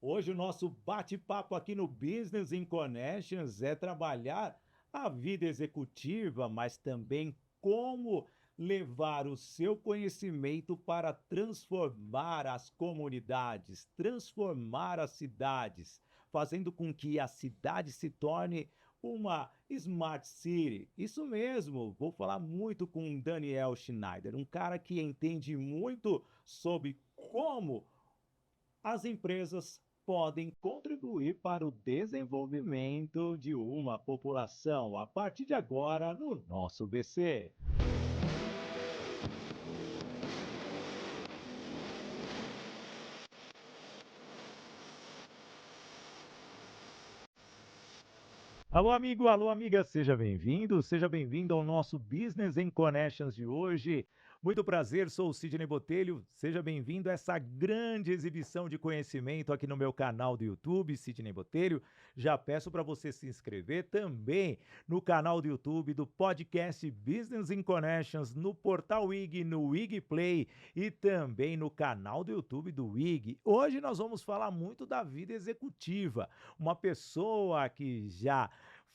Hoje o nosso bate-papo aqui no Business in Connections é trabalhar a vida executiva, mas também como levar o seu conhecimento para transformar as comunidades, transformar as cidades, fazendo com que a cidade se torne uma Smart City. Isso mesmo, vou falar muito com o Daniel Schneider, um cara que entende muito sobre como as empresas podem contribuir para o desenvolvimento de uma população a partir de agora no nosso BC. Alô, amigo, alô, amiga, seja bem-vindo ao nosso Business in Connections de hoje. Muito prazer, sou o Sidney Botelho, seja bem-vindo a essa grande exibição de conhecimento aqui no meu canal do YouTube, Sidney Botelho. Já peço para você se inscrever também no canal do YouTube do podcast Business in Connections, no portal WIG, no WIG Play e também no canal do YouTube do WIG. Hoje nós vamos falar muito da vida executiva, uma pessoa que já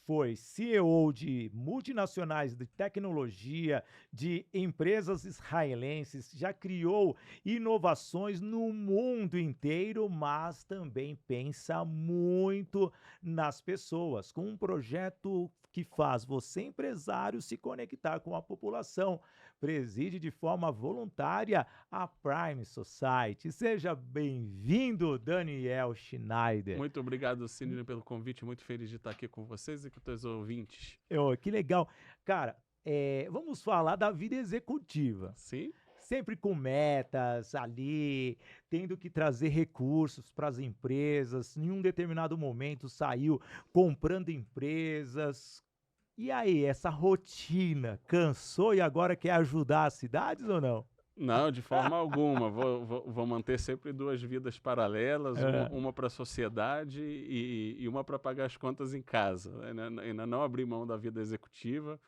foi CEO de multinacionais de tecnologia, de empresas israelenses, já criou inovações no mundo inteiro, mas também pensa muito nas pessoas, com um projeto que faz você, empresário, se conectar com a população. Preside de forma voluntária a Prime Society. Seja bem-vindo, Daniel Schneider. Muito obrigado, Sidney, pelo convite. Muito feliz de estar aqui com vocês e com os teus ouvintes. Que legal. Cara, vamos falar da vida executiva. Sim? Sempre com metas ali, tendo que trazer recursos para as empresas. Em um determinado momento saiu comprando empresas. E aí, essa rotina cansou e agora quer ajudar as cidades ou não? Não, de forma alguma. Vou manter sempre duas vidas paralelas, É. uma para a sociedade e uma para pagar as contas em casa. Ainda não abri mão da vida executiva.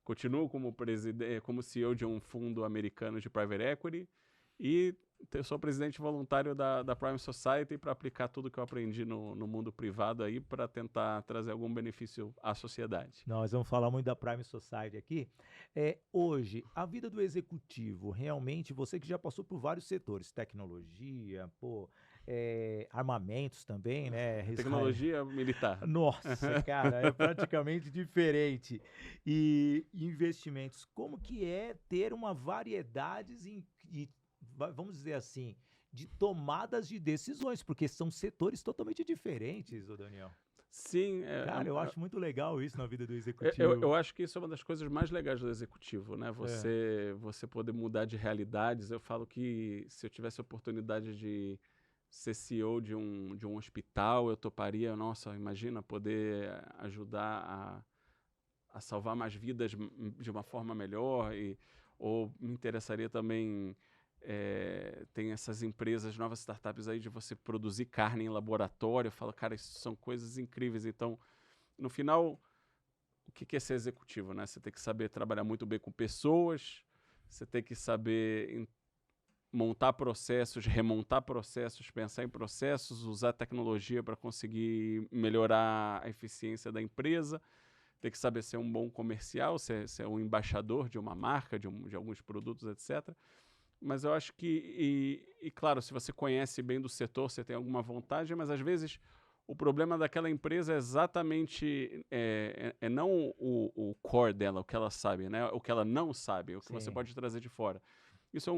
Continuo como presidente, como CEO de um fundo americano de private equity e sou presidente voluntário da Prime Society para aplicar tudo que eu aprendi no mundo privado aí para tentar trazer algum benefício à sociedade. Nós vamos falar muito da Prime Society aqui. Hoje, a vida do executivo, realmente, você que já passou por vários setores, tecnologia, armamentos também, né? Tecnologia militar. Nossa, cara, é praticamente diferente. E investimentos, como que é ter uma variedade vamos dizer assim, de tomadas de decisões, porque são setores totalmente diferentes, ô Daniel. Sim, Cara, eu acho muito legal isso na vida do eu executivo. acho que isso é uma das coisas mais legais do executivo, né? Você poder mudar de realidades. Eu falo que se eu tivesse a oportunidade de ser CEO de um hospital, eu toparia. Nossa, imagina poder ajudar a salvar mais vidas de uma forma melhor. Ou me interessaria também. Tem essas empresas, novas startups aí de você produzir carne em laboratório. Eu falo, cara, isso são coisas incríveis. Então, no final, o que é ser executivo, né? Você tem que saber trabalhar muito bem com pessoas, você tem que saber montar processos, remontar processos, pensar em processos, usar tecnologia para conseguir melhorar a eficiência da empresa, tem que saber ser um bom comercial, ser um embaixador de uma marca, de alguns produtos, etc. Mas eu acho que, claro, se você conhece bem do setor, você tem alguma vontade, mas às vezes o problema daquela empresa é exatamente não o core dela, o que ela sabe, né? O que ela não sabe, o que você Sim. pode trazer de fora. Isso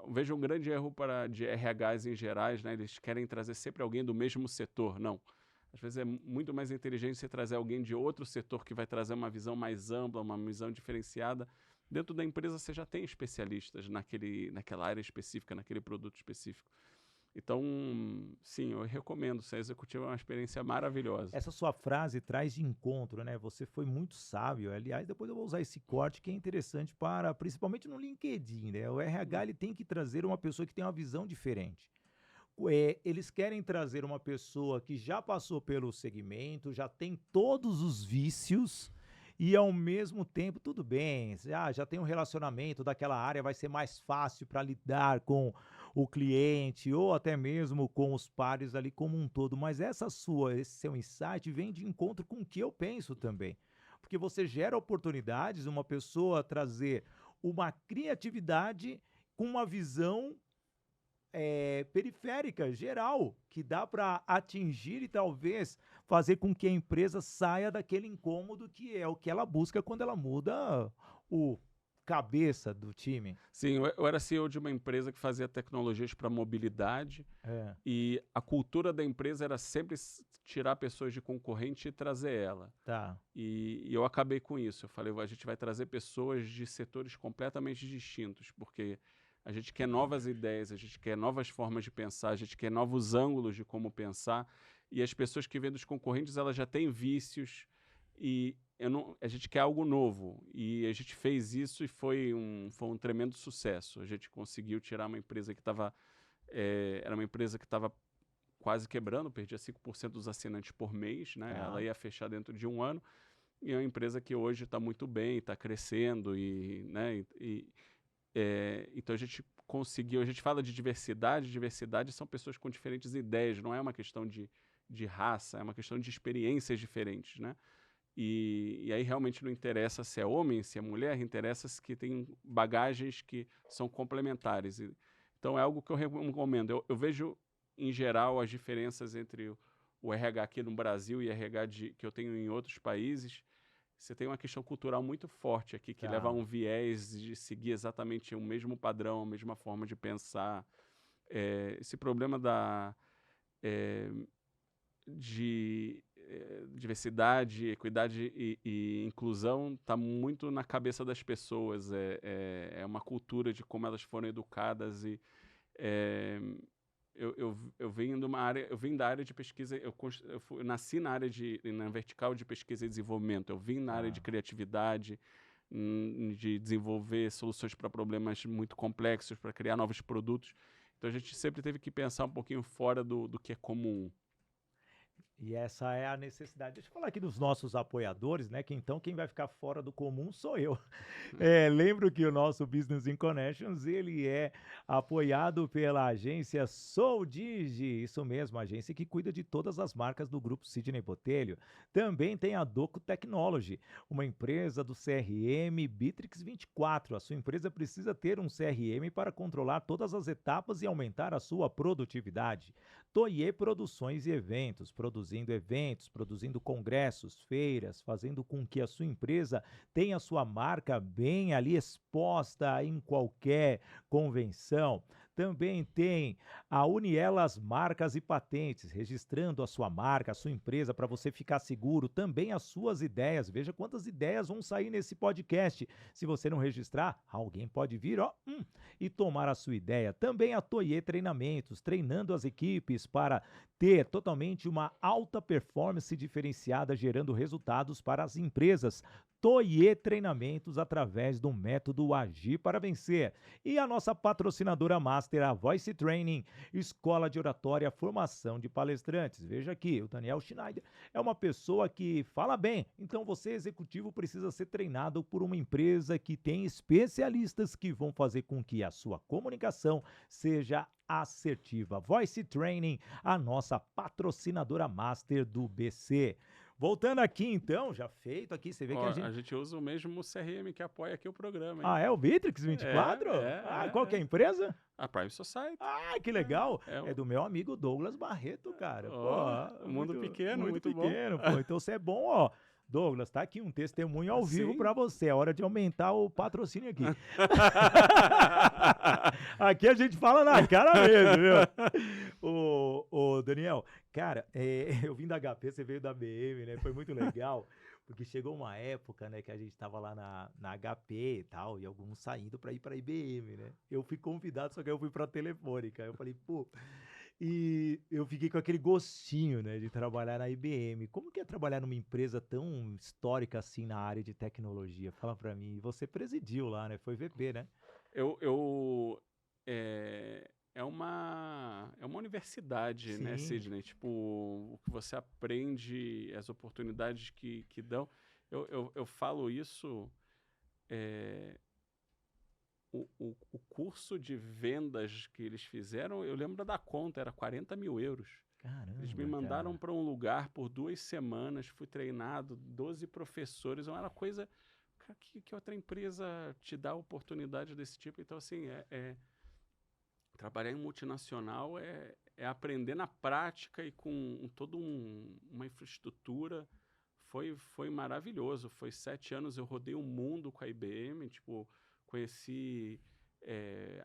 vejo um grande erro de RHs em gerais, né? Eles querem trazer sempre alguém do mesmo setor. Não. Às vezes é muito mais inteligente você trazer alguém de outro setor que vai trazer uma visão mais ampla, uma visão diferenciada. Dentro da empresa você já tem especialistas naquela área específica, naquele produto específico. Então, sim, eu recomendo. Ser executivo é uma experiência maravilhosa. Essa sua frase traz de encontro, né? Você foi muito sábio. Aliás, depois eu vou usar esse corte que é interessante para, principalmente no LinkedIn, né? O RH ele tem que trazer uma pessoa que tem uma visão diferente. Eles querem trazer uma pessoa que já passou pelo segmento, já tem todos os vícios e ao mesmo tempo, tudo bem, já tem um relacionamento daquela área, vai ser mais fácil para lidar com o cliente ou até mesmo com os pares ali como um todo. Mas esse seu insight vem de encontro com o que eu penso também. Porque você gera oportunidades, uma pessoa trazer uma criatividade com uma visão periférica, geral, que dá para atingir e talvez fazer com que a empresa saia daquele incômodo que é o que ela busca quando ela muda o cabeça do time. Sim, eu era CEO de uma empresa que fazia tecnologias para mobilidade É, e a cultura da empresa era sempre tirar pessoas de concorrente e trazer ela. tá. E eu acabei com isso. Eu falei, a gente vai trazer pessoas de setores completamente distintos, porque a gente quer novas ideias, a gente quer novas formas de pensar, a gente quer novos ângulos de como pensar, e as pessoas que vêm dos concorrentes, elas já têm vícios, e a gente quer algo novo. E a gente fez isso e foi um tremendo sucesso. A gente conseguiu tirar uma empresa que estava... era uma empresa que estava quase quebrando, perdia 5% dos assinantes por mês, né? Tá. Ela ia fechar dentro de um ano, e é uma empresa que hoje está muito bem, está crescendo, né, então a gente conseguiu, a gente fala de diversidade, diversidade são pessoas com diferentes ideias, não é uma questão de raça, é uma questão de experiências diferentes, né? E aí realmente não interessa se é homem, se é mulher, interessa se que tem bagagens que são complementares. Então é algo que eu recomendo. Eu vejo, em geral, as diferenças entre o RH aqui no Brasil e RH que eu tenho em outros países. Você tem uma questão cultural muito forte aqui, que leva a Tá. um viés de seguir exatamente o mesmo padrão, a mesma forma de pensar. Esse problema eh, de diversidade, equidade e inclusão está muito na cabeça das pessoas. É uma cultura de como elas foram educadas e eh, eu venho de uma área, eu vim da área de pesquisa, eu nasci na vertical de pesquisa e desenvolvimento, eu vim na área de Tá. criatividade, de desenvolver soluções para problemas muito complexos, para criar novos produtos. Então a gente sempre teve que pensar um pouquinho fora do que é comum. E essa é a necessidade. Deixa eu falar aqui dos nossos apoiadores, né? Que então quem vai ficar fora do comum sou eu. Lembro que o nosso Business in Connections, ele é apoiado pela agência Soldigi, isso mesmo, a agência que cuida de todas as marcas do grupo Sidney Botelho. Também tem a Doco Technology, uma empresa do CRM Bitrix 24. A sua empresa precisa ter um CRM para controlar todas as etapas e aumentar a sua produtividade. Toye Produções e eventos, produzindo congressos, feiras, fazendo com que a sua empresa tenha a sua marca bem ali exposta em qualquer convenção. Também tem a Unielas Marcas e Patentes, registrando a sua marca, a sua empresa, para você ficar seguro. Também as suas ideias. Veja quantas ideias vão sair nesse podcast. Se você não registrar, alguém pode vir, e tomar a sua ideia. Também a Toye Treinamentos, treinando as equipes para ter totalmente uma alta performance diferenciada, gerando resultados para as empresas. Toye Treinamentos através do método Agir para Vencer. E a nossa patrocinadora master, a Voice Training, escola de oratória, formação de palestrantes. Veja aqui, o Daniel Schneider é uma pessoa que fala bem, então você, executivo, precisa ser treinado por uma empresa que tem especialistas que vão fazer com que a sua comunicação seja assertiva. Voice Training, a nossa patrocinadora master do BC. Voltando aqui então, já feito aqui, você vê que Ó, a a gente... gente usa o mesmo CRM que apoia aqui o programa, hein? Ah, é o Bitrix 24? Qual que é a empresa? A Prime Society. Ah, que legal! É, É do meu amigo Douglas Barreto, cara. Pô, mundo pequeno, muito muito bom. pequeno, pô. Então você é bom, ó. Douglas, tá aqui um testemunho ao vivo Sim. para você. É hora de aumentar o patrocínio aqui. Aqui a gente fala na cara mesmo, viu? Ô, Daniel, cara, eu vim da HP, você veio da BM, né? Foi muito legal, porque chegou uma época, né, que a gente tava lá na HP e tal, e alguns saindo para ir para IBM, né? Eu fui convidado, só que eu fui para Telefônica. Eu falei, pô, e eu fiquei com aquele gostinho, né, de trabalhar na IBM. Como que é trabalhar numa empresa tão histórica assim na área de tecnologia? Fala pra mim. E você presidiu lá, né? Foi VP, né? É uma universidade, né, Sim. Sidney? Tipo, o que você aprende, as oportunidades que dão. Eu falo isso. é, o curso de vendas que eles fizeram, eu lembro da conta, era 40 mil euros. Eles me Caramba, mandaram cara. para um lugar por 2 semanas, fui treinado, 12 professores, não era coisa que outra empresa te dá oportunidade desse tipo. Então, assim, trabalhar em multinacional é aprender na prática e com toda uma infraestrutura. Foi maravilhoso. Foi 7 anos, eu rodei o mundo com a IBM, tipo, conheci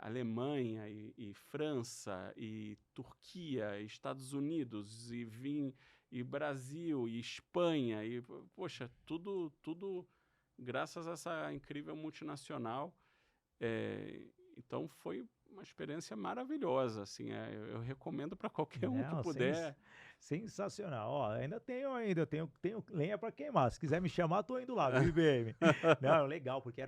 Alemanha e França e Turquia, e Estados Unidos e Brasil e Espanha e poxa, tudo graças a essa incrível multinacional. Então foi uma experiência maravilhosa, assim, eu recomendo para qualquer um que Não, puder. sensacional. Ó, tenho lenha para queimar. Se quiser me chamar, tô indo lá, viu, IBM? Não, legal, porque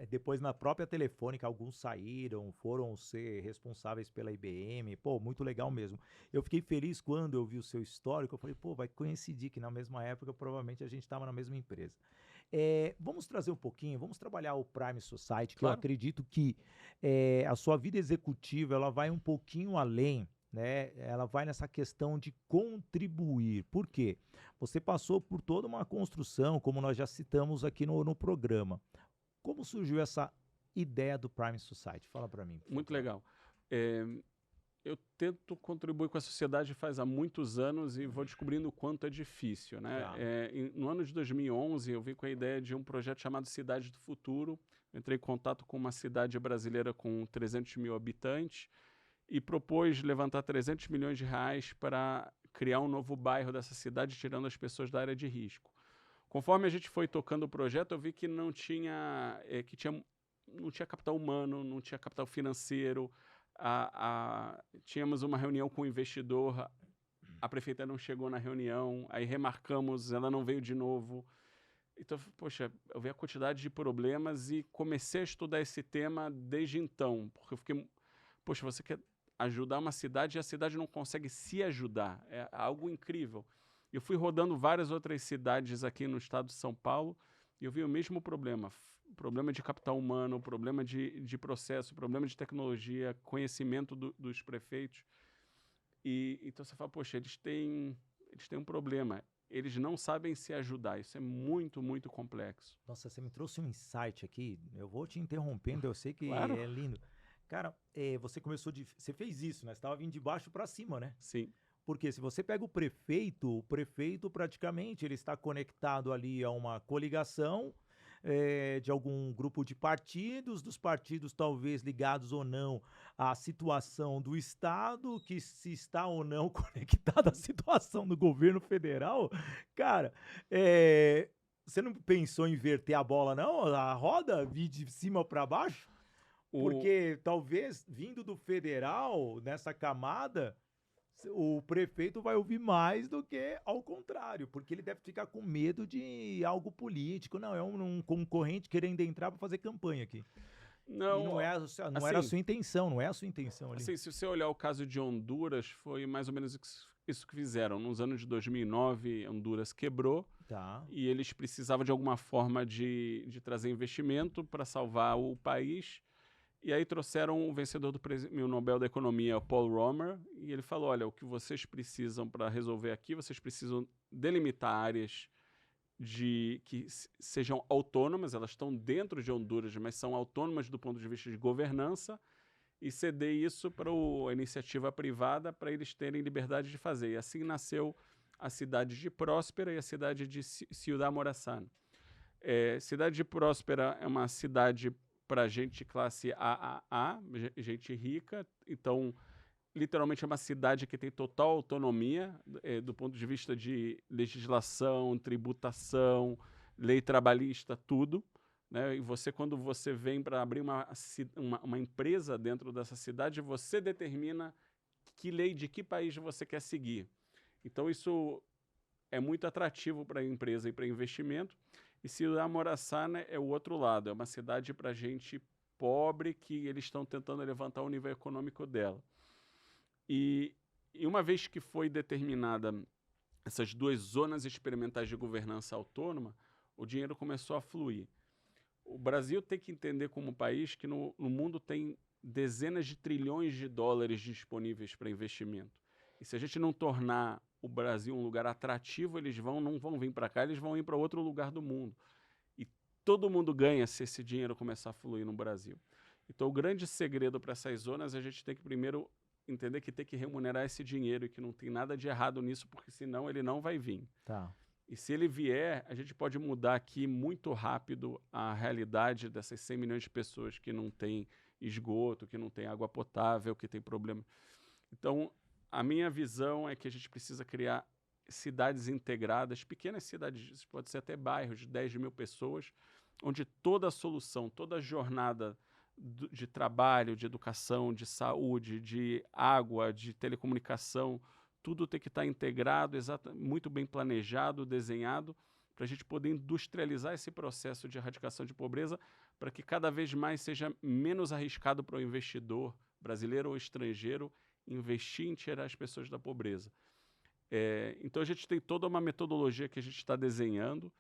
depois na própria Telefônica, alguns saíram, foram ser responsáveis pela IBM. Pô, muito legal mesmo. Eu fiquei feliz quando eu vi o seu histórico. Eu falei, pô, vai coincidir que na mesma época, provavelmente a gente estava na mesma empresa. Vamos trazer um pouquinho, vamos trabalhar o Prime Society, que eu Claro. acredito que a sua vida executiva ela vai um pouquinho além, né? Ela vai nessa questão de contribuir. Por quê? Você passou por toda uma construção, como nós já citamos aqui no programa. Como surgiu essa ideia do Prime Society? Fala para mim, por Muito favor. legal. Eh, eu tento contribuir com a sociedade faz há muitos anos e vou descobrindo o quanto é difícil, né? Tá. No ano de 2011, eu vim com a ideia de um projeto chamado Cidade do Futuro. Entrei em contato com uma cidade brasileira com 300 mil habitantes e propôs levantar 300 milhões de reais para criar um novo bairro dessa cidade, tirando as pessoas da área de risco. Conforme a gente foi tocando o projeto, eu vi que não tinha capital humano, não tinha capital financeiro. Tínhamos uma reunião com o investidor, a prefeita não chegou na reunião, aí remarcamos, ela não veio de novo. Então, poxa, eu vi a quantidade de problemas e comecei a estudar esse tema desde então, porque eu fiquei, poxa, você quer ajudar uma cidade e a cidade não consegue se ajudar, é algo incrível. Eu fui rodando várias outras cidades aqui no estado de São Paulo e eu vi o mesmo problema, problema de capital humano, problema de processo, problema de tecnologia, conhecimento dos prefeitos. E então você fala, poxa, eles têm um problema, eles não sabem se ajudar, isso é muito, muito complexo. Nossa, você me trouxe um insight aqui. Eu vou te interrompendo, eu sei que Claro, é lindo. Cara, você fez isso, né? Você estava vindo de baixo para cima, né? sim. Porque se você pega o prefeito praticamente ele está conectado ali a uma coligação de algum grupo de partidos, dos partidos talvez ligados ou não à situação do Estado, que se está ou não conectado à situação do governo federal, cara, você não pensou em inverter a bola, não? A roda, vir de cima para baixo? O, Porque talvez vindo do federal, nessa camada, o prefeito vai ouvir mais do que ao contrário, porque ele deve ficar com medo de algo político. Não, é um concorrente querendo entrar para fazer campanha aqui. E não, não era a assim, sua intenção, não é a sua intenção ali. Assim, se você olhar o caso de Honduras, foi mais ou menos isso que fizeram. Nos anos de 2009, Honduras quebrou Tá. e eles precisavam de alguma forma de trazer investimento para salvar o país. E aí trouxeram o vencedor do Prêmio Nobel da Economia, o Paul Romer, e ele falou, olha, o que vocês precisam para resolver aqui, vocês precisam delimitar áreas que sejam autônomas, elas estão dentro de Honduras, mas são autônomas do ponto de vista de governança, e ceder isso para a iniciativa privada para eles terem liberdade de fazer. E assim nasceu a cidade de Próspera e a cidade de Ciudad Morazán. Cidade de Próspera é uma cidade para gente classe AAA, gente rica, então literalmente é uma cidade que tem total autonomia do ponto de vista de legislação, tributação, lei trabalhista, tudo. Né? E você, quando você vem para abrir uma empresa dentro dessa cidade, você determina que lei de que país você quer seguir. Então, isso é muito atrativo para a empresa e para investimento. E Ciudad Morazán é o outro lado, é uma cidade para gente pobre que eles estão tentando levantar o nível econômico dela. E uma vez que foi determinada essas duas zonas experimentais de governança autônoma, o dinheiro começou a fluir. O Brasil tem que entender como país que no mundo tem dezenas de trilhões de dólares disponíveis para investimento. E se a gente não tornar o Brasil um lugar atrativo, eles não vão vir para cá, eles vão ir para outro lugar do mundo. E todo mundo ganha se esse dinheiro começar a fluir no Brasil. Então, o grande segredo para essas zonas, a gente tem que primeiro entender que tem que remunerar esse dinheiro e que não tem nada de errado nisso, porque senão ele não vai vir. Tá. E se ele vier, a gente pode mudar aqui muito rápido a realidade dessas 100 milhões de pessoas que não têm esgoto, que não têm água potável, que têm problema. Então, a minha visão é que a gente precisa criar cidades integradas, pequenas cidades, pode ser até bairros de 10 mil pessoas, onde toda a solução, toda a jornada de trabalho, de educação, de saúde, de água, de telecomunicação, tudo tem que estar integrado, muito bem planejado, desenhado, para a gente poder industrializar esse processo de erradicação de pobreza, para que cada vez mais seja menos arriscado para o investidor, brasileiro ou estrangeiro, investir em tirar as pessoas da pobreza. Então a gente tem toda uma metodologia que a gente está desenhando,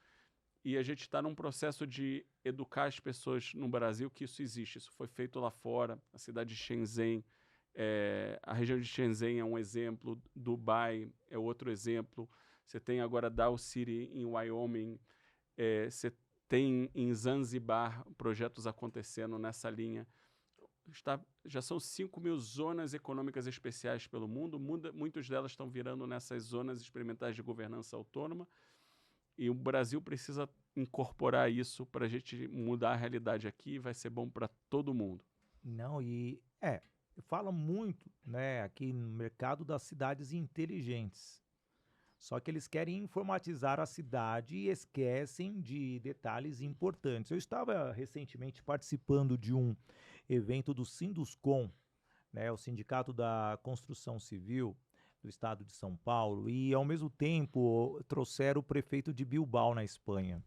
e a gente está num processo de educar as pessoas no Brasil que isso existe. Isso foi feito lá fora, a cidade de Shenzhen, a região de Shenzhen é um exemplo, Dubai é outro exemplo, você tem agora Dow City em Wyoming, você tem em Zanzibar projetos acontecendo nessa linha. Já são 5 mil zonas econômicas especiais pelo mundo, muitas delas estão virando nessas zonas experimentais de governança autônoma, e o Brasil precisa incorporar isso para a gente mudar a realidade aqui, vai ser bom para todo mundo. Não, fala muito, né, aqui no mercado das cidades inteligentes. Só que eles querem informatizar a cidade e esquecem de detalhes importantes. Eu estava recentemente participando de um evento do Sinduscon, né, o Sindicato da Construção Civil do Estado de São Paulo, e ao mesmo tempo trouxeram o prefeito de Bilbao, na Espanha.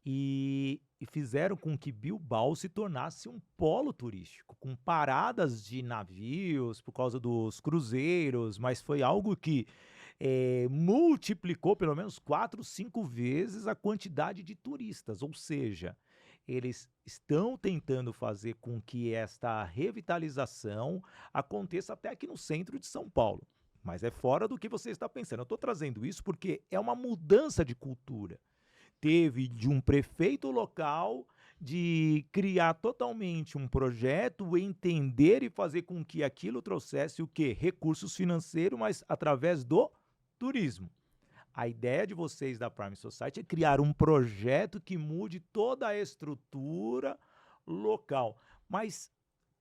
E fizeram com que Bilbao se tornasse um polo turístico, com paradas de navios por causa dos cruzeiros, mas foi algo que multiplicou pelo menos 4, 5 vezes a quantidade de turistas, ou seja, eles estão tentando fazer com que esta revitalização aconteça até aqui no centro de São Paulo. Mas é fora do que você está pensando. Eu estou trazendo isso porque é uma mudança de cultura. Teve de um prefeito local de criar totalmente um projeto, entender e fazer com que aquilo trouxesse o quê? Recursos financeiros, mas através do turismo. A ideia de vocês da Prime Society é criar um projeto que mude toda a estrutura local. Mas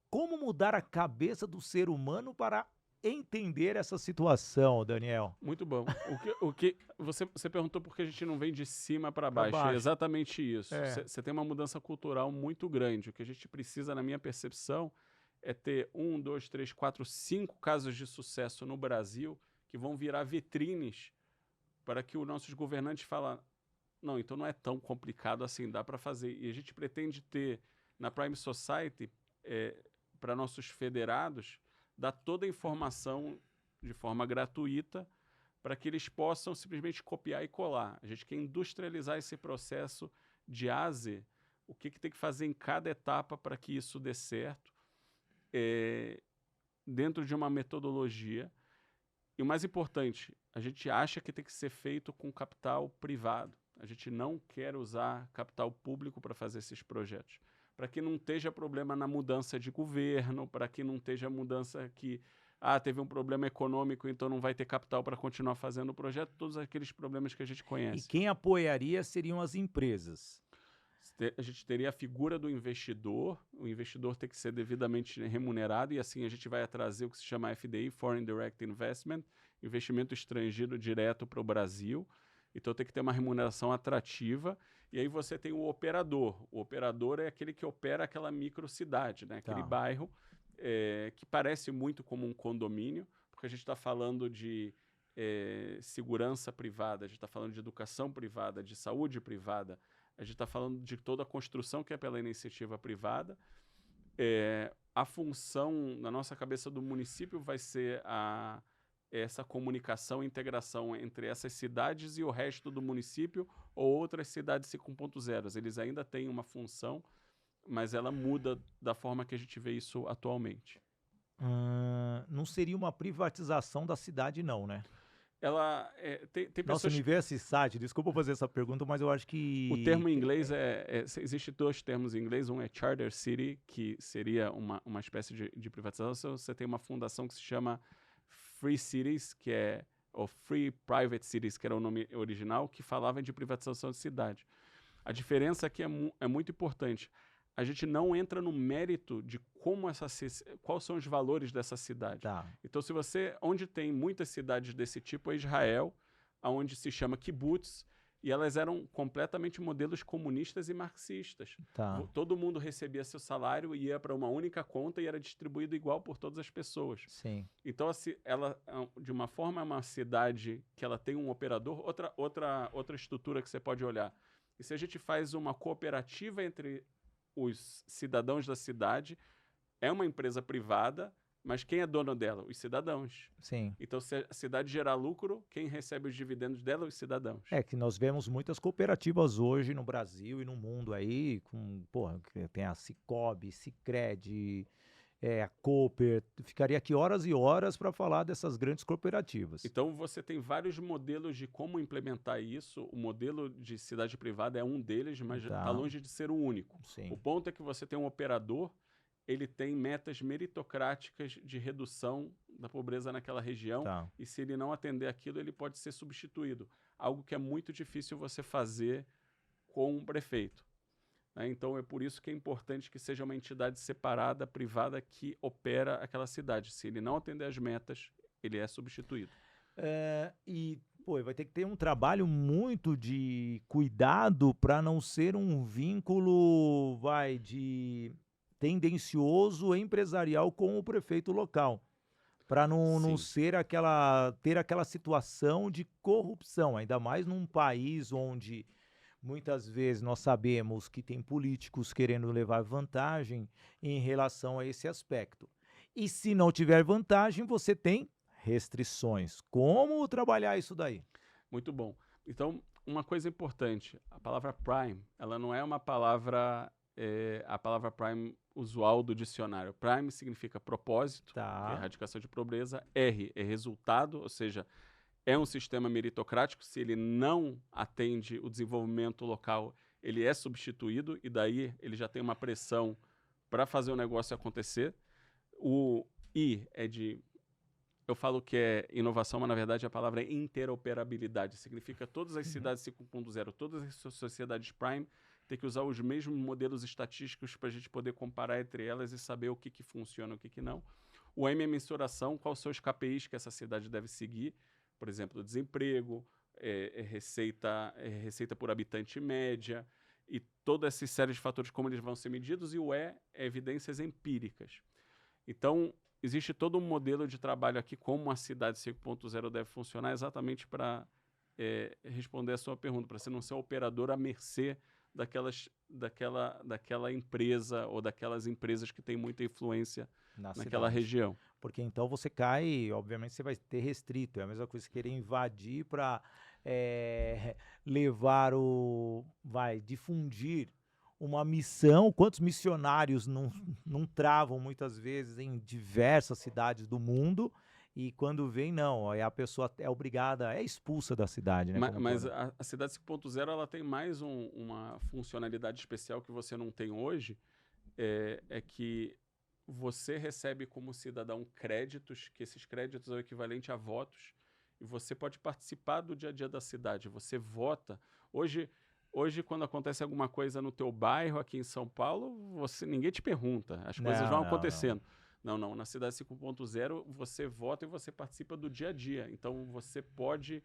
como mudar a cabeça do ser humano para entender essa situação, Daniel? Muito bom. Você perguntou por que a gente não vem de cima para baixo. É exatamente isso. Você tem uma mudança cultural muito grande. O que a gente precisa, na minha percepção, é ter 1, 2, 3, 4, 5 casos de sucesso no Brasil que vão virar vitrines para que os nossos governantes falem, não, então não é tão complicado assim, dá para fazer. E a gente pretende ter, na Prime Society, para nossos federados, dar toda a informação de forma gratuita para que eles possam simplesmente copiar e colar. A gente quer industrializar esse processo de A a Z. O que tem que fazer em cada etapa para que isso dê certo, dentro de uma metodologia. E o mais importante, a gente acha que tem que ser feito com capital privado. A gente não quer usar capital público para fazer esses projetos. Para que não esteja problema na mudança de governo, para que não esteja mudança que teve um problema econômico, então não vai ter capital para continuar fazendo o projeto, todos aqueles problemas que a gente conhece. E quem apoiaria seriam as empresas. A gente teria a figura do investidor, o investidor tem que ser devidamente remunerado, e assim a gente vai trazer o que se chama FDI, Foreign Direct Investment, investimento estrangeiro direto para o Brasil. Então tem que ter uma remuneração atrativa. E aí você tem o operador. O operador é aquele que opera aquela microcidade, né? Aquele bairro que parece muito como um condomínio, porque a gente está falando de segurança privada, a gente está falando de educação privada, de saúde privada, a gente está falando de toda a construção que é pela iniciativa privada. A função, na nossa cabeça, do município vai ser a essa comunicação e integração entre essas cidades e o resto do município ou outras cidades 5.0. Eles ainda têm uma função, mas ela muda da forma que a gente vê isso atualmente. Não seria uma privatização da cidade não, né? Ela tem Nossa, pessoas. me veio esse site, desculpa fazer essa pergunta, mas eu acho O que termo em inglês existe dois termos em inglês. Um é Charter City, que seria uma espécie de privatização. Você tem uma fundação que se chama Free Cities, que é ou Free Private Cities, que era o nome original, que falava de privatização de cidade. A diferença aqui é muito importante. A gente não entra no mérito de quais são os valores dessa cidade. tá, Então, onde tem muitas cidades desse tipo é Israel, onde se chama kibbutz, e elas eram completamente modelos comunistas e marxistas. tá, Todo mundo recebia seu salário e ia para uma única conta e era distribuído igual por todas as pessoas. sim, Então, ela, de uma forma, é uma cidade que ela tem um operador, outra estrutura que você pode olhar. E se a gente faz uma cooperativa entre os cidadãos da cidade, é uma empresa privada, mas quem é dono dela? Os cidadãos. sim. Então, se a cidade gerar lucro, quem recebe os dividendos dela? Os cidadãos. É que nós vemos muitas cooperativas hoje no Brasil e no mundo aí, porra, que tem a Cicobi, Sicredi, a Cooper. Ficaria aqui horas e horas para falar dessas grandes cooperativas. Então, você tem vários modelos de como implementar isso. O modelo de cidade privada é um deles, mas está Tá, longe de ser o único. sim, O ponto é que você tem um operador, ele tem metas meritocráticas de redução da pobreza naquela região, tá. e se ele não atender aquilo, ele pode ser substituído. Algo que é muito difícil você fazer com um prefeito, né? Então, é por isso que é importante que seja uma entidade separada, privada, que opera aquela cidade. Se ele não atender as metas, ele é substituído. Pô, vai ter que ter um trabalho muito de cuidado para não ser um vínculo, de tendencioso empresarial com o prefeito local, para não Sim. ser ter aquela situação de corrupção, ainda mais num país onde muitas vezes nós sabemos que tem políticos querendo levar vantagem em relação a esse aspecto. E se não tiver vantagem, você tem restrições. Como trabalhar isso daí? Muito bom. Então, uma coisa importante, a palavra prime, ela não é uma palavra, a palavra prime usual do dicionário. Prime significa propósito, que é Tá, erradicação de pobreza. R é resultado, ou seja, é um sistema meritocrático. Se ele não atende o desenvolvimento local, ele é substituído e daí ele já tem uma pressão para fazer o negócio acontecer. O I é de eu falo que é inovação, mas na verdade a palavra é interoperabilidade. Significa todas as cidades 5.0, todas as sociedades Prime ter que usar os mesmos modelos estatísticos para a gente poder comparar entre elas e saber o que funciona e o que não. O M é mensuração, quais são os KPIs que essa cidade deve seguir. Por exemplo, desemprego, receita por habitante média e toda essa série de fatores, como eles vão ser medidos. E o E é evidências empíricas. Então, existe todo um modelo de trabalho aqui, como a cidade 5.0 deve funcionar, exatamente para responder a sua pergunta, para você não ser um operador à mercê daquela empresa ou daquelas empresas que têm muita influência na naquela cidade. região. Porque então você cai, obviamente você vai ter restrito. É a mesma coisa que querer invadir para levar difundir uma missão. Quantos missionários não travam muitas vezes em diversas cidades do mundo e quando vem, não, aí a pessoa é obrigada, é expulsa da cidade, né? como Mas todo. a cidade 5.0 ela tem mais uma funcionalidade especial que você não tem hoje, é que você recebe como cidadão créditos, que esses créditos é o equivalente a votos, e você pode participar do dia a dia da cidade. Você vota. Hoje, quando acontece alguma coisa no teu bairro aqui em São Paulo, ninguém te pergunta. As coisas vão Não, não, não. acontecendo. Não. Na cidade 5.0, você vota e você participa do dia a dia. Então, você pode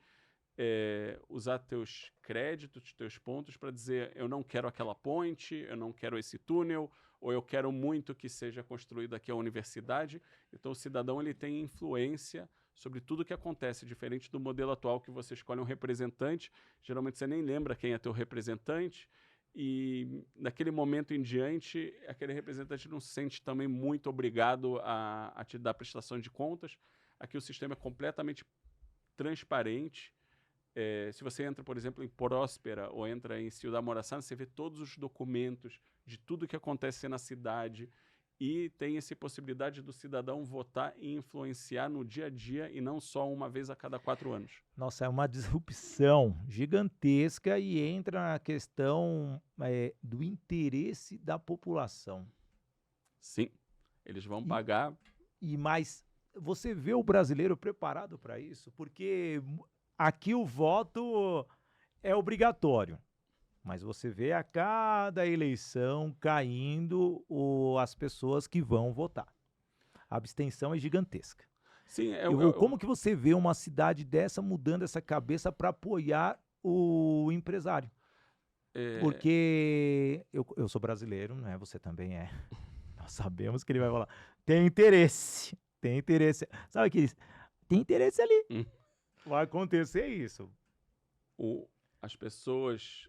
usar teus créditos, teus pontos para dizer eu não quero aquela ponte, eu não quero esse túnel, ou eu quero muito que seja construída aqui a universidade. Então o cidadão ele tem influência sobre tudo que acontece, diferente do modelo atual que você escolhe um representante, geralmente você nem lembra quem é teu representante, e naquele momento em diante, aquele representante não se sente também muito obrigado a te dar prestação de contas. Aqui o sistema é completamente transparente. Se você entra, por exemplo, em Próspera ou entra em Ciudad Morazán, você vê todos os documentos de tudo que acontece na cidade e tem essa possibilidade do cidadão votar e influenciar no dia a dia e não só uma vez a cada 4 anos. Nossa, é uma disrupção gigantesca e entra na questão do interesse da população. Sim, eles vão pagar. Mas você vê o brasileiro preparado para isso? Porque aqui o voto é obrigatório, mas você vê a cada eleição caindo as pessoas que vão votar. A abstenção é gigantesca. Sim, Como que você vê uma cidade dessa mudando essa cabeça para apoiar o empresário? Porque eu sou brasileiro, né? Você também é. Nós sabemos que ele vai falar, tem interesse. Sabe que tem interesse ali. Vai acontecer isso. As pessoas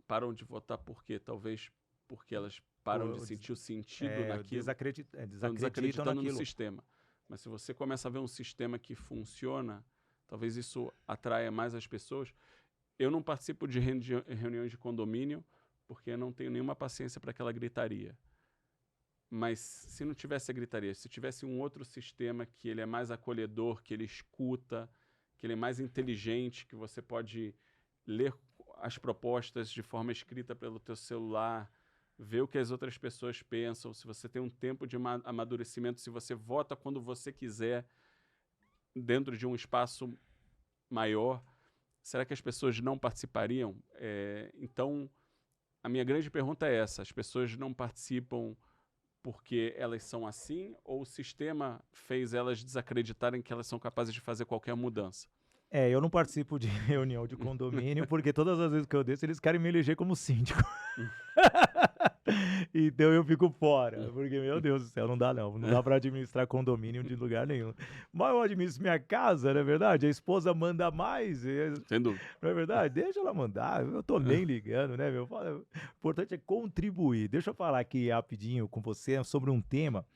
param de votar por quê? Talvez porque elas param de sentir o sentido naquilo. Estão desacreditando no sistema. Mas se você começa a ver um sistema que funciona, talvez isso atraia mais as pessoas. Eu não participo de reuniões de condomínio porque eu não tenho nenhuma paciência para aquela gritaria. Mas se não tivesse a gritaria, se tivesse um outro sistema que ele é mais acolhedor, que ele escuta, que ele é mais inteligente, que você pode ler as propostas de forma escrita pelo teu celular, ver o que as outras pessoas pensam, se você tem um tempo de amadurecimento, se você vota quando você quiser, dentro de um espaço maior, será que as pessoas não participariam? Então, a minha grande pergunta é essa: as pessoas não participam porque elas são assim, ou o sistema fez elas desacreditarem que elas são capazes de fazer qualquer mudança? Eu não participo de reunião de condomínio, porque todas as vezes que eu desço, eles querem me eleger como síndico. Então eu fico fora, porque, meu Deus do céu, não dá não. Não dá para administrar condomínio de lugar nenhum. Mas eu administro minha casa, não é verdade? A esposa manda mais. Sem dúvida. Não é verdade? Deixa ela mandar, eu tô nem ligando, né, meu? O importante é contribuir. Deixa eu falar aqui rapidinho com você sobre um tema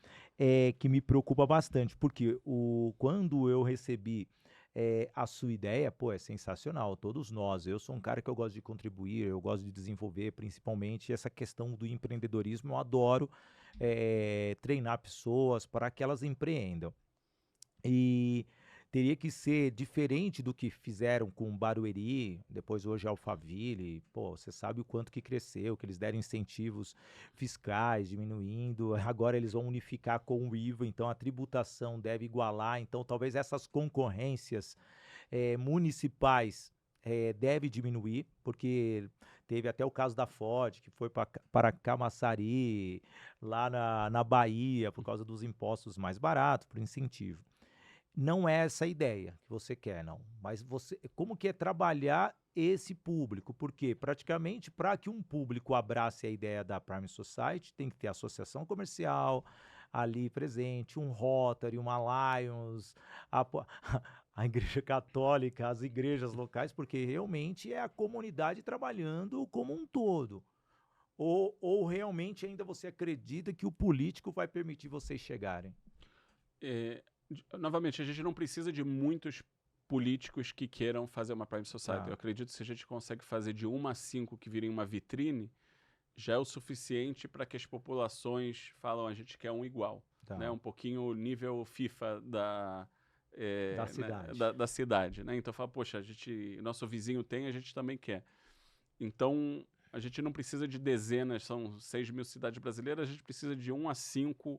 que me preocupa bastante, porque quando eu recebi a sua ideia, pô, é sensacional, todos nós. Eu sou um cara que eu gosto de contribuir, eu gosto de desenvolver, principalmente essa questão do empreendedorismo. Eu adoro treinar pessoas para que elas empreendam. E teria que ser diferente do que fizeram com Barueri, depois hoje Alphaville. Pô, você sabe o quanto que cresceu, que eles deram incentivos fiscais, diminuindo. Agora eles vão unificar com o IVA, então a tributação deve igualar. Então talvez essas concorrências municipais deve diminuir, porque teve até o caso da Ford, que foi para Camaçari, lá na Bahia, por causa dos impostos mais baratos, por incentivo. Não é essa a ideia que você quer, não. Mas como que é trabalhar esse público? Porque praticamente para que um público abrace a ideia da Prime Society, tem que ter associação comercial ali presente, um Rotary, uma Lions, a Igreja Católica, as igrejas locais, porque realmente é a comunidade trabalhando como um todo. Ou realmente ainda você acredita que o político vai permitir vocês chegarem? Novamente, a gente não precisa de muitos políticos que queiram fazer uma Prime Society. Eu acredito que se a gente consegue fazer de 1 a 5 que virem uma vitrine, já é o suficiente para que as populações falam, a gente quer um igual. Né? Um pouquinho o nível FIFA da cidade. Da cidade, né? Então fala, poxa, nosso vizinho tem, a gente também quer. Então, a gente não precisa de dezenas, são 6 mil cidades brasileiras, a gente precisa de 1 a 5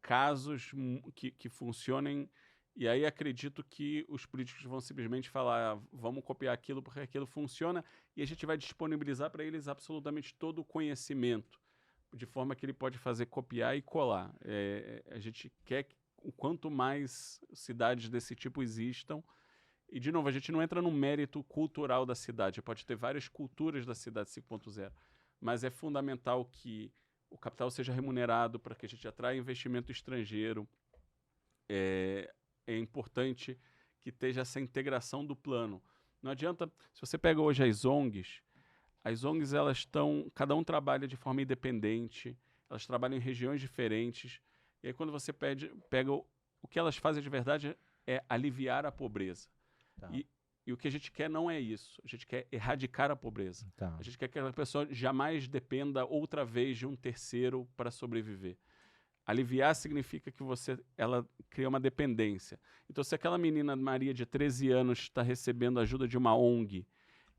casos que funcionem, e aí acredito que os políticos vão simplesmente falar, vamos copiar aquilo porque aquilo funciona, e a gente vai disponibilizar para eles absolutamente todo o conhecimento, de forma que ele pode fazer copiar e colar. A gente quer que quanto mais cidades desse tipo existam, e de novo, a gente não entra no mérito cultural da cidade, pode ter várias culturas da cidade 5.0, mas é fundamental que o capital seja remunerado para que a gente atraia investimento estrangeiro. É importante que esteja essa integração do plano. Não adianta, se você pega hoje as ONGs elas estão, cada um trabalha de forma independente, elas trabalham em regiões diferentes, e aí quando você pega o que elas fazem de verdade é aliviar a pobreza. Tá. E o que a gente quer não é isso. A gente quer erradicar a pobreza. Tá. A gente quer que aquela pessoa jamais dependa outra vez de um terceiro para sobreviver. Aliviar significa que ela cria uma dependência. Então, se aquela menina Maria de 13 anos está recebendo ajuda de uma ONG,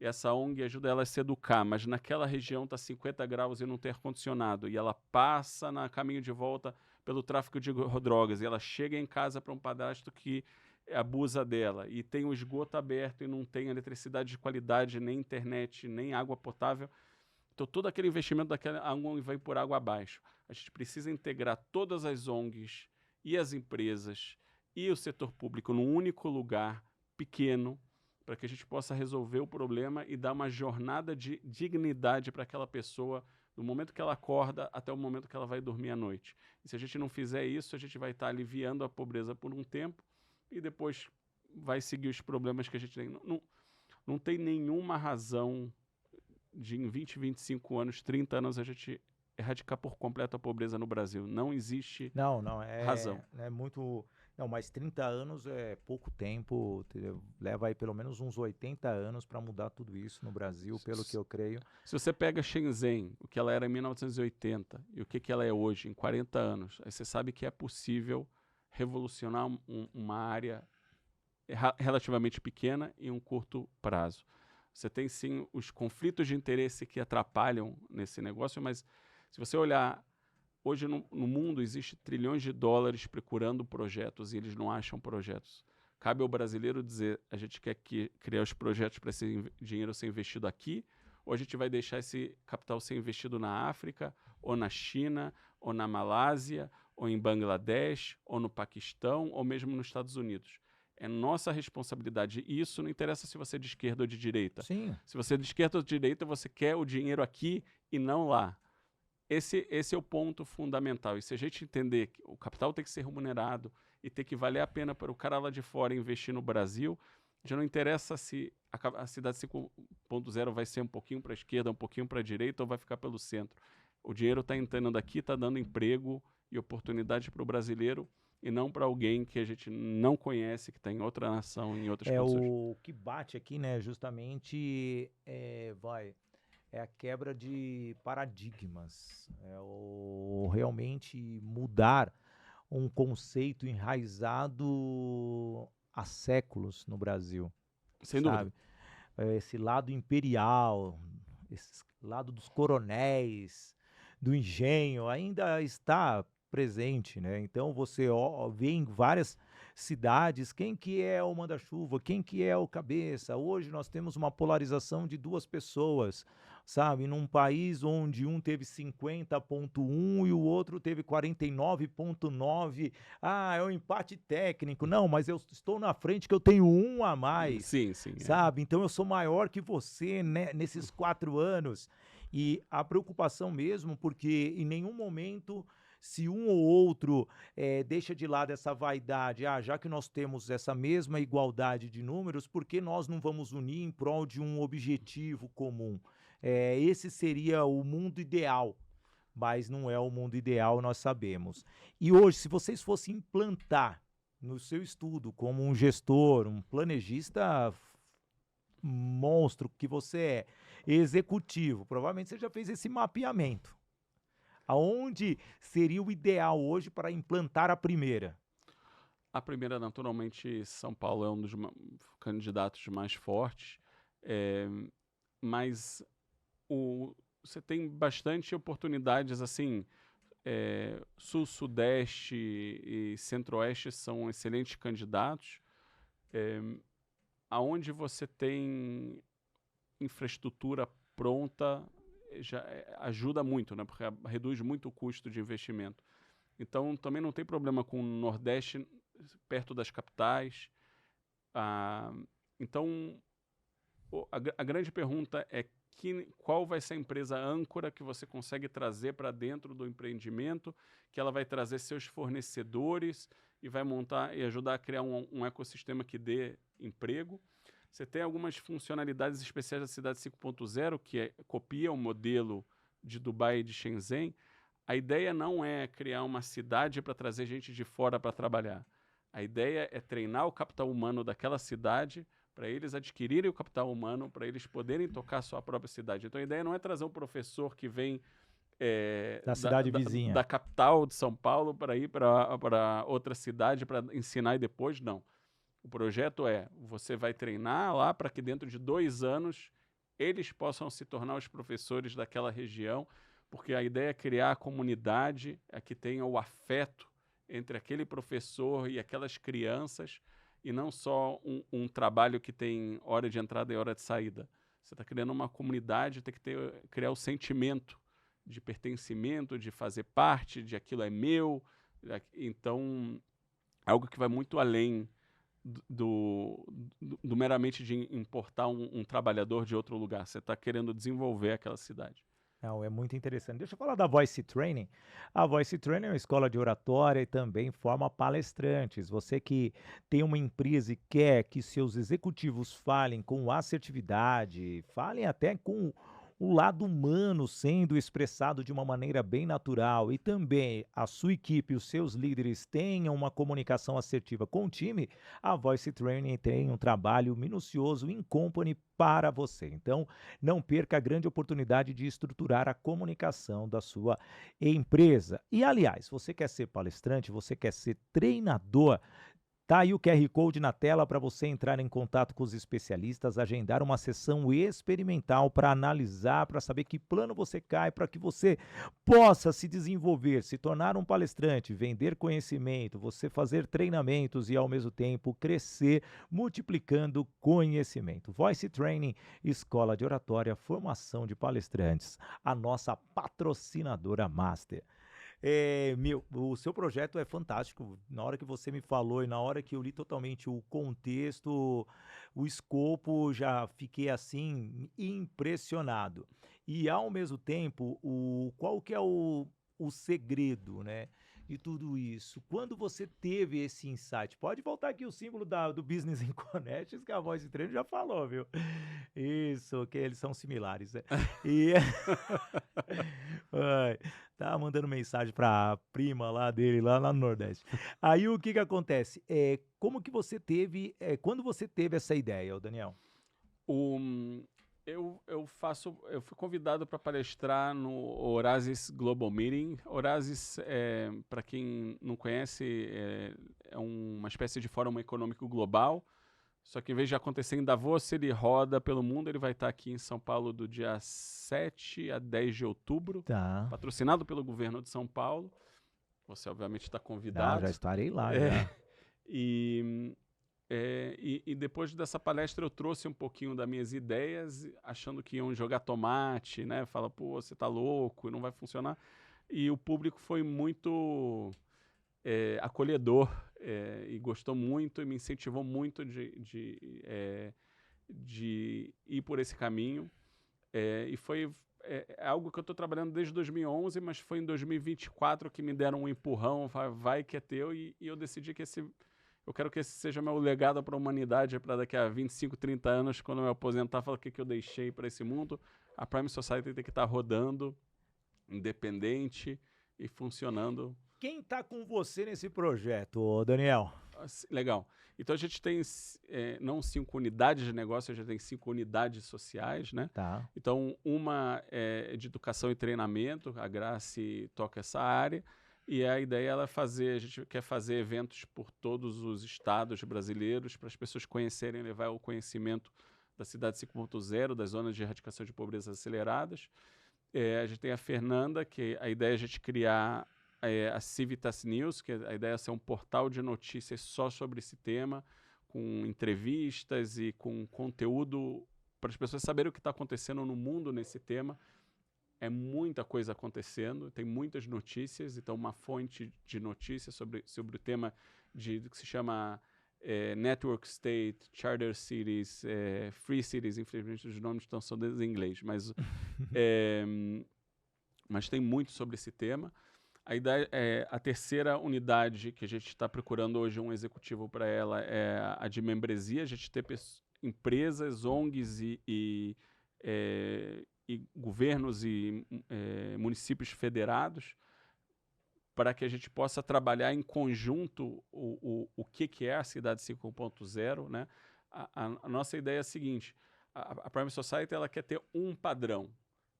e essa ONG ajuda ela a se educar, mas naquela região está 50 graus e não tem ar-condicionado, e ela passa no caminho de volta pelo tráfico de drogas, e ela chega em casa para um padrasto que abusa dela, e tem o esgoto aberto e não tem eletricidade de qualidade, nem internet, nem água potável. Então, todo aquele investimento daquela ONG vai por água abaixo. A gente precisa integrar todas as ONGs e as empresas e o setor público num único lugar pequeno, para que a gente possa resolver o problema e dar uma jornada de dignidade para aquela pessoa, do momento que ela acorda até o momento que ela vai dormir à noite. E se a gente não fizer isso, a gente vai estar aliviando a pobreza por um tempo e depois vai seguir os problemas que a gente tem. Não tem nenhuma razão de em 20, 25 anos, 30 anos, a gente erradicar por completo a pobreza no Brasil. Não existe razão. É muito... Não, mas 30 anos é pouco tempo, leva aí pelo menos uns 80 anos para mudar tudo isso no Brasil, pelo que eu creio. Se você pega Shenzhen, o que ela era em 1980 e o que ela é hoje, em 40 anos, aí você sabe que é possível revolucionar uma área relativamente pequena em um curto prazo. Você tem sim os conflitos de interesse que atrapalham nesse negócio, mas se você olhar, hoje no mundo existe trilhões de dólares procurando projetos e eles não acham projetos. Cabe ao brasileiro dizer, a gente quer criar os projetos para esse dinheiro ser investido aqui, ou a gente vai deixar esse capital ser investido na África, ou na China, ou na Malásia, ou em Bangladesh, ou no Paquistão, ou mesmo nos Estados Unidos. É nossa responsabilidade. E isso não interessa se você é de esquerda ou de direita. Sim. Se você é de esquerda ou de direita, você quer o dinheiro aqui e não lá. Esse é o ponto fundamental. E se a gente entender que o capital tem que ser remunerado e tem que valer a pena para o cara lá de fora investir no Brasil, já não interessa se a cidade 5.0 vai ser um pouquinho para a esquerda, um pouquinho para a direita ou vai ficar pelo centro. O dinheiro está entrando daqui, está dando emprego e oportunidade para o brasileiro e não para alguém que a gente não conhece, que está em outra nação, em outras condições. O que bate aqui, né, justamente é a quebra de paradigmas, realmente mudar um conceito enraizado há séculos no Brasil, Sem sabe? dúvida. Esse lado imperial, esse lado dos coronéis, do engenho, ainda está presente, né? Então você vê em várias cidades quem que é o manda-chuva, quem que é o cabeça. Hoje nós temos uma polarização de duas pessoas, sabe? Num país onde um teve 50,1 e o outro teve 49,9. Ah, é um empate técnico. Não, mas eu estou na frente que eu tenho um a mais, Sim, sim. sabe? Então eu sou maior que você, né, nesses 4 anos. E a preocupação mesmo, porque em nenhum momento, se um ou outro deixa de lado essa vaidade, já que nós temos essa mesma igualdade de números, por que nós não vamos unir em prol de um objetivo comum? Esse seria o mundo ideal, mas não é o mundo ideal, nós sabemos. E hoje, se vocês fossem implantar no seu estudo como um gestor, um planejista monstro que você é, executivo, provavelmente você já fez esse mapeamento. Aonde seria o ideal hoje para implantar a primeira? A primeira, naturalmente, São Paulo é um dos candidatos mais fortes, mas você tem bastante oportunidades, assim, Sul, Sudeste e Centro-Oeste são excelentes candidatos, aonde você tem infraestrutura pronta, já ajuda muito, né? Porque reduz muito o custo de investimento. Então, também não tem problema com o Nordeste perto das capitais. Então, a grande pergunta é qual vai ser a empresa âncora que você consegue trazer para dentro do empreendimento, que ela vai trazer seus fornecedores e vai montar e ajudar a criar um ecossistema que dê emprego. Você tem algumas funcionalidades especiais da cidade 5.0, que copia o modelo de Dubai e de Shenzhen. A ideia não é criar uma cidade para trazer gente de fora para trabalhar. A ideia é treinar o capital humano daquela cidade para eles adquirirem o capital humano, para eles poderem tocar a sua própria cidade. Então a ideia não é trazer um professor que vem Da cidade da vizinha. capital de São Paulo para ir para outra cidade para ensinar e depois, não. O projeto é, você vai treinar lá para que dentro de 2 anos eles possam se tornar os professores daquela região, porque a ideia é criar a comunidade, é que tenha o afeto entre aquele professor e aquelas crianças, e não só um trabalho que tem hora de entrada e hora de saída. Você está criando uma comunidade, tem que criar o sentimento de pertencimento, de fazer parte, de aquilo é meu. Então, algo que vai muito além do meramente de importar um trabalhador de outro lugar. Você está querendo desenvolver aquela cidade. Não, é muito interessante. Deixa eu falar da Voice Training. A Voice Training é uma escola de oratória e também forma palestrantes. Você que tem uma empresa e quer que seus executivos falem com assertividade, falem até com o lado humano sendo expressado de uma maneira bem natural e também a sua equipe, os seus líderes tenham uma comunicação assertiva com o time, a Voice Training tem um trabalho minucioso in company para você. Então, não perca a grande oportunidade de estruturar a comunicação da sua empresa. E, aliás, você quer ser palestrante, você quer ser treinador, tá aí o QR Code na tela para você entrar em contato com os especialistas, agendar uma sessão experimental para analisar, para saber que plano você cai, para que você possa se desenvolver, se tornar um palestrante, vender conhecimento, você fazer treinamentos e ao mesmo tempo crescer, multiplicando conhecimento. Voice Training, Escola de Oratória, Formação de Palestrantes, a nossa patrocinadora master. Meu, o seu projeto é fantástico. Na hora que você me falou e na hora que eu li totalmente o contexto, o escopo, já fiquei assim impressionado. E ao mesmo tempo, qual que é o segredo, né, de tudo isso? Quando você teve esse insight? Pode voltar aqui o símbolo do Business in Connections, que a Voz de Treino já falou, viu? Isso, que eles são similares, né? E ai, tava mandando mensagem pra prima lá dele, lá no Nordeste. Aí o que que acontece? Como que você teve, quando você teve essa ideia, ô Daniel? O, eu fui convidado para palestrar no Horasis Global Meeting. Horasis, para quem não conhece, é uma espécie de fórum econômico global. Só que em vez de acontecer em Davos, ele roda pelo mundo. Ele vai estar aqui em São Paulo do dia 7 a 10 de outubro, Tá. patrocinado pelo governo de São Paulo. Você, obviamente, está Não, já convidado. estarei lá, É, já. e, e depois dessa palestra eu trouxe um pouquinho das minhas ideias, achando que iam jogar tomate, né? Fala, pô, você tá louco, não vai funcionar. E o público foi muito acolhedor e gostou muito e me incentivou muito de ir por esse caminho. E foi algo que eu estou trabalhando desde 2011, mas foi em 2024 que me deram um empurrão, vai que é teu, e eu decidi que eu quero que esse seja meu legado para a humanidade, para daqui a 25, 30 anos, quando eu me aposentar, falar o que eu deixei para esse mundo. A Prime Society tem que estar rodando, independente e funcionando. Quem tá com você nesse projeto, ô Daniel? Legal. Então a gente tem não 5 unidades de negócio, a gente tem 5 unidades sociais, né? Tá. Então uma é de educação e treinamento, a Grace toca essa área, e a ideia ela a gente quer fazer eventos por todos os estados brasileiros para as pessoas conhecerem, levar o conhecimento da cidade 5.0, das zonas de erradicação de pobreza aceleradas. A gente tem a Fernanda, que a ideia é a gente criar a Civitas News, que a ideia é ser um portal de notícias só sobre esse tema, com entrevistas e com conteúdo para as pessoas saberem o que está acontecendo no mundo nesse tema. É muita coisa acontecendo, tem muitas notícias, então uma fonte de notícias sobre o tema do que se chama Network State, Charter Cities, Free Cities, infelizmente os nomes estão só em inglês, mas tem muito sobre esse tema. A ideia a terceira unidade que a gente está procurando hoje um executivo para ela é a de membresia. A gente tem empresas, ONGs e governos e municípios federados para que a gente possa trabalhar em conjunto o que é a Cidade 5.0, né? A nossa ideia é a seguinte, a Prime Society ela quer ter um padrão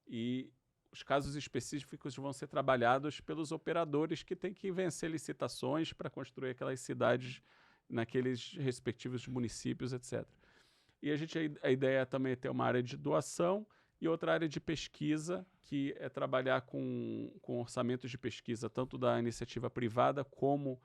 e os casos específicos vão ser trabalhados pelos operadores que têm que vencer licitações para construir aquelas cidades naqueles respectivos municípios, etc. E a ideia também é ter uma área de doação e outra área de pesquisa, que é trabalhar com orçamentos de pesquisa, tanto da iniciativa privada como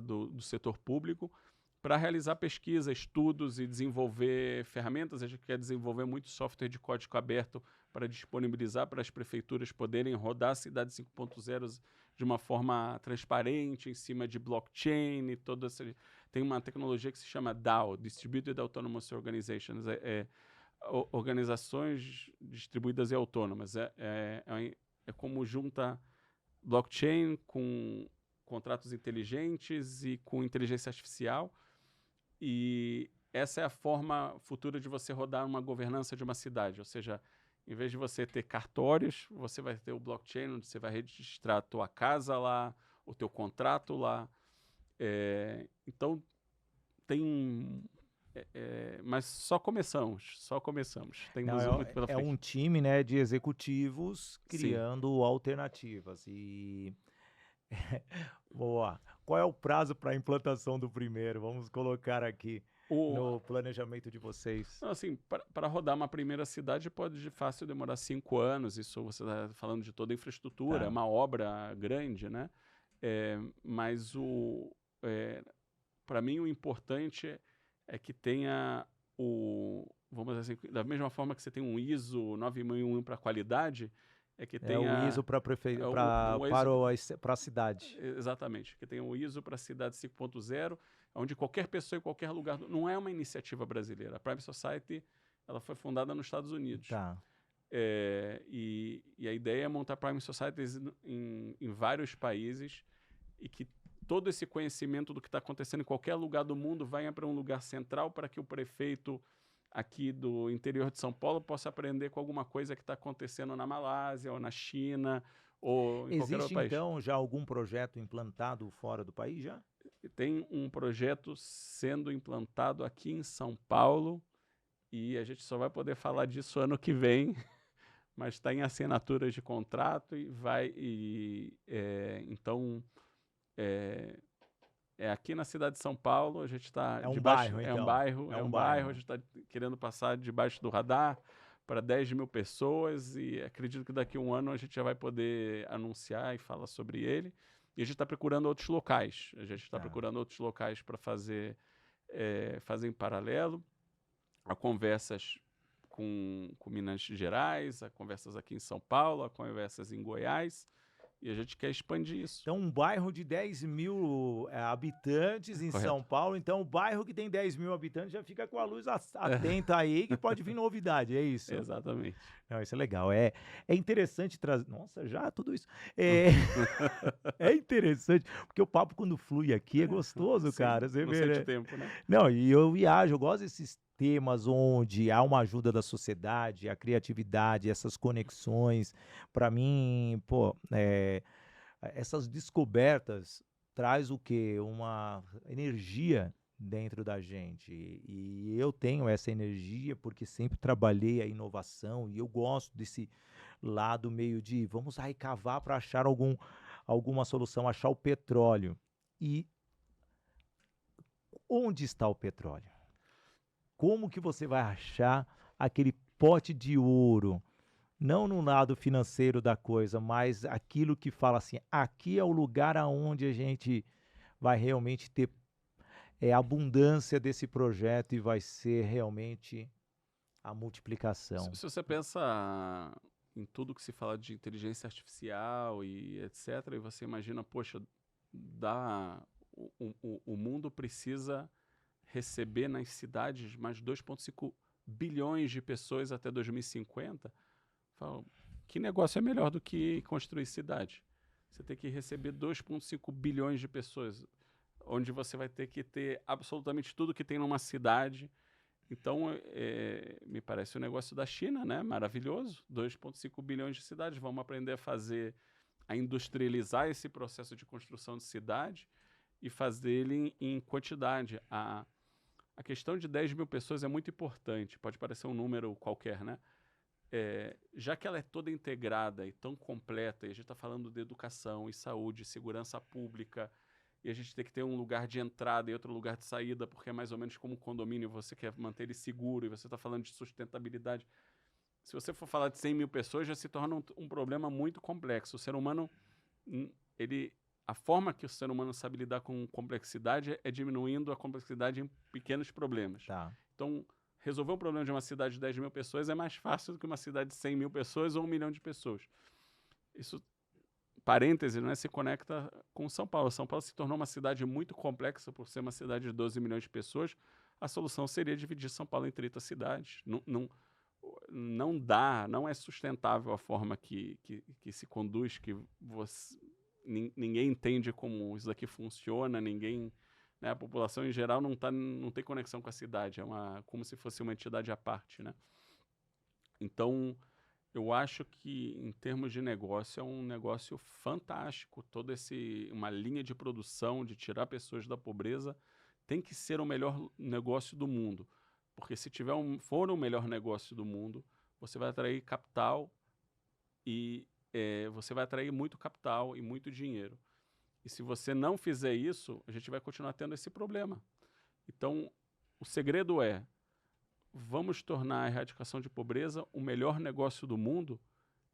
do setor público, para realizar pesquisa, estudos e desenvolver ferramentas. A gente quer desenvolver muito software de código aberto para disponibilizar para as prefeituras poderem rodar a Cidade 5.0 de uma forma transparente, em cima de blockchain e toda essa... Tem uma tecnologia que se chama DAO, Distributed Autonomous Organizations, organizações distribuídas e autônomas. É como junta blockchain com contratos inteligentes e com inteligência artificial. E essa é a forma futura de você rodar uma governança de uma cidade. Ou seja, em vez de você ter cartórios, você vai ter o blockchain, onde você vai registrar a tua casa lá, o teu contrato lá. Então, tem... mas só começamos. Temos muito pela frente. Um time, né, de executivos Sim. criando alternativas. E boa. Qual é o prazo para a implantação do primeiro? Vamos colocar aqui no planejamento de vocês. Assim, para rodar uma primeira cidade pode de fácil demorar 5 anos. Isso você está falando de toda a infraestrutura, é uma obra grande, né? Mas para mim o importante é que tenha vamos dizer assim, da mesma forma que você tem um ISO 9001 para qualidade, é que tenha o ISO para a cidade. Exatamente, que tenha o ISO para a Cidade 5.0, onde qualquer pessoa em qualquer lugar, não é uma iniciativa brasileira. A Prime Society ela foi fundada nos Estados Unidos. Tá. E a ideia é montar Prime Societies em vários países e que todo esse conhecimento do que está acontecendo em qualquer lugar do mundo venha para um lugar central para que o prefeito aqui do interior de São Paulo possa aprender com alguma coisa que está acontecendo na Malásia ou na China ou em qualquer outro país. Existe, então, já algum projeto implantado fora do país já? Tem um projeto sendo implantado aqui em São Paulo e a gente só vai poder falar disso ano que vem, mas está em assinaturas de contrato e então... aqui na cidade de São Paulo, a gente está bairro, então. É um bairro, a gente está querendo passar debaixo do radar para 10 mil pessoas e acredito que daqui a um ano a gente já vai poder anunciar e falar sobre ele. E a gente está procurando outros locais. A gente está procurando outros locais para fazer em paralelo. Há conversas com Minas Gerais, há conversas aqui em São Paulo, há conversas em Goiás. E a gente quer expandir isso. Então, um bairro de 10 mil habitantes em São Paulo. Então, o bairro que tem 10 mil habitantes já fica com a luz atenta aí, que pode vir novidade, é isso? Exatamente. Não, isso é legal. É interessante trazer... Nossa, já tudo isso. É interessante, porque o papo quando flui aqui é gostoso, Sim, cara. Você não vê, sente né? tempo, né? Não, e eu viajo, eu gosto desses temas onde há uma ajuda da sociedade, a criatividade, essas conexões. Para mim, essas descobertas traz o quê? Uma energia dentro da gente. E eu tenho essa energia porque sempre trabalhei a inovação e eu gosto desse lado meio de vamos aí cavar para achar alguma solução, achar o petróleo. E onde está o petróleo? Como que você vai achar aquele pote de ouro? Não no lado financeiro da coisa, mas aquilo que fala assim, aqui é o lugar aonde a gente vai realmente ter abundância desse projeto e vai ser realmente a multiplicação. Se você pensa em tudo que se fala de inteligência artificial e etc., e você imagina, poxa, o mundo precisa receber nas cidades mais 2,5 bilhões de pessoas até 2050. Fala, que negócio é melhor do que construir cidade? Você tem que receber 2,5 bilhões de pessoas, onde você vai ter que ter absolutamente tudo que tem numa cidade. Então, me parece o negócio da China, né? Maravilhoso. 2,5 bilhões de cidades. Vamos aprender a industrializar esse processo de construção de cidade e fazer ele em quantidade. A questão de 10 mil pessoas é muito importante. Pode parecer um número qualquer, né? Já que ela é toda integrada e tão completa, e a gente está falando de educação e saúde, segurança pública, e a gente tem que ter um lugar de entrada e outro lugar de saída, porque é mais ou menos como um condomínio, você quer manter ele seguro, e você está falando de sustentabilidade. Se você for falar de 100 mil pessoas, já se torna um problema muito complexo. O ser humano, a forma que o ser humano sabe lidar com complexidade é diminuindo a complexidade em pequenos problemas. Tá. Então, resolver um problema de uma cidade de 10 mil pessoas é mais fácil do que uma cidade de 100 mil pessoas ou 1 milhão de pessoas. Isso, parêntese, né, se conecta com São Paulo. São Paulo se tornou uma cidade muito complexa por ser uma cidade de 12 milhões de pessoas. A solução seria dividir São Paulo em 30 cidades. Não dá, não é sustentável a forma que se conduz, que ninguém entende como isso daqui funciona, ninguém... Né, a população em geral não tem conexão com a cidade, como se fosse uma entidade à parte, né? Então, eu acho que em termos de negócio é um negócio fantástico. Uma linha de produção de tirar pessoas da pobreza tem que ser o melhor negócio do mundo, porque se for o melhor negócio do mundo, você vai atrair capital e você vai atrair muito capital e muito dinheiro. E se você não fizer isso, a gente vai continuar tendo esse problema. Então, o segredo vamos tornar a erradicação de pobreza o melhor negócio do mundo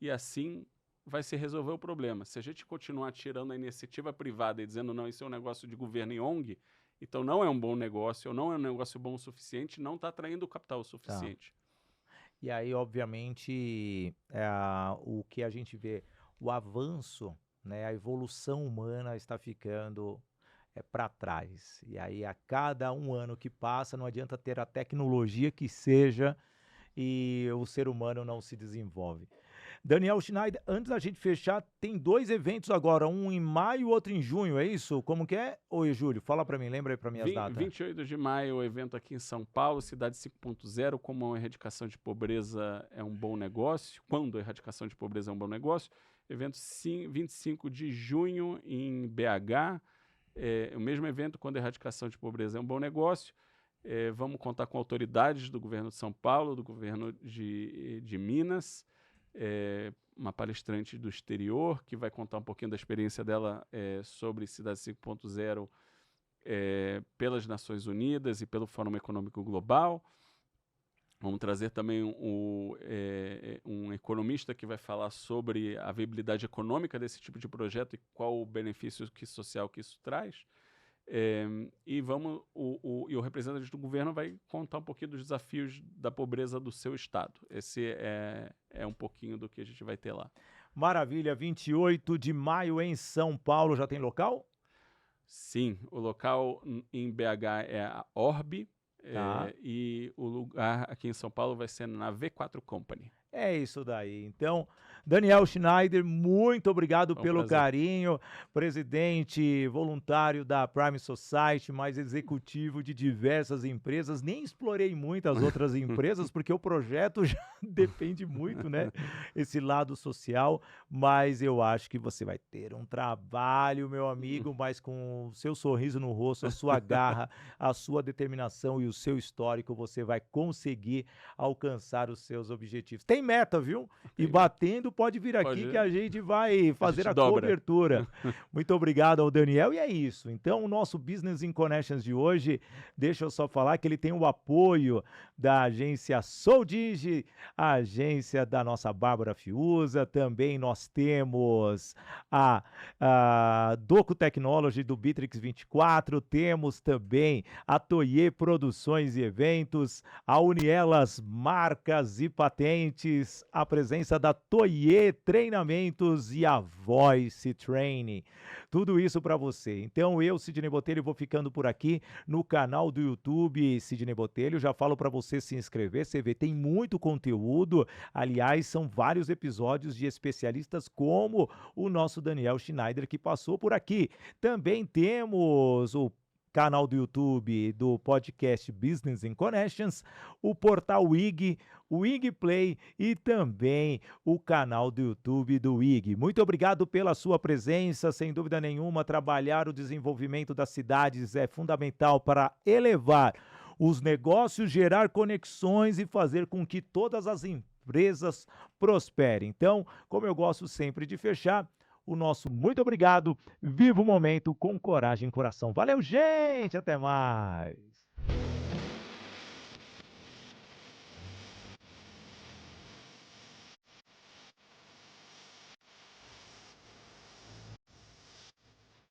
e assim vai se resolver o problema. Se a gente continuar tirando a iniciativa privada e dizendo, não, isso é um negócio de governo e ONG, então não é um bom negócio, ou não é um negócio bom o suficiente, não está atraindo capital o suficiente. Tá. E aí, obviamente, o que a gente vê, o avanço, né, a evolução humana está ficando para trás. E aí, a cada um ano que passa, não adianta ter a tecnologia que seja e o ser humano não se desenvolve. Daniel Schneider, antes da gente fechar, tem 2 eventos agora, um em maio e outro em junho, é isso? Como que é? Oi, Júlio, fala para mim, lembra aí para mim as datas. 28 de maio, o evento aqui em São Paulo, Cidade 5.0, como a erradicação de pobreza é um bom negócio, quando a erradicação de pobreza é um bom negócio. Evento 25 de junho em BH, o mesmo evento quando a erradicação de pobreza é um bom negócio. Vamos contar com autoridades do governo de São Paulo, do governo de Minas, uma palestrante do exterior que vai contar um pouquinho da experiência dela sobre Cidade 5.0 pelas Nações Unidas e pelo Fórum Econômico Global. Vamos trazer também um economista que vai falar sobre a viabilidade econômica desse tipo de projeto e qual o benefício social que isso traz. E o representante do governo vai contar um pouquinho dos desafios da pobreza do seu estado. Esse é um pouquinho do que a gente vai ter lá. Maravilha, 28 de maio em São Paulo, já tem local? Sim, o local em BH é a Orbe, Tá. e o lugar aqui em São Paulo vai ser na V4 Company. É isso daí. Então, Daniel Schneider, muito obrigado pelo carinho. Presidente voluntário da Prime Society, mais executivo de diversas empresas. Nem explorei muito as outras empresas, porque o projeto já depende muito, né? Esse lado social. Mas eu acho que você vai ter um trabalho, meu amigo, mas com o seu sorriso no rosto, a sua garra, a sua determinação e o seu histórico, você vai conseguir alcançar os seus objetivos. Tem meta, viu? E batendo, pode vir aqui que a gente vai fazer a cobertura. Muito obrigado ao Daniel. E é isso. Então, o nosso Business in Connections de hoje, deixa eu só falar que ele tem o apoio da agência Soldigi, a agência da nossa Bárbara Fiuza. Também nós temos a Doco Technology do Bitrix 24. Temos também a Toye Produções e Eventos, a Unielas Marcas e Patentes, a presença da Toye Treinamentos e a Voice Training. Tudo isso para você. Então eu, Sidney Botelho, vou ficando por aqui no canal do YouTube Sidney Botelho. Já falo para você se inscrever, você vê, tem muito conteúdo. Aliás, são vários episódios de especialistas como o nosso Daniel Schneider que passou por aqui. Também temos o canal do YouTube do podcast Business in Connections, o portal WIG, o WIG Play e também o canal do YouTube do WIG. Muito obrigado pela sua presença, sem dúvida nenhuma, trabalhar o desenvolvimento das cidades é fundamental para elevar os negócios, gerar conexões e fazer com que todas as empresas prosperem. Então, como eu gosto sempre de fechar, o nosso muito obrigado. Viva o momento com coragem e coração. Valeu, gente! Até mais!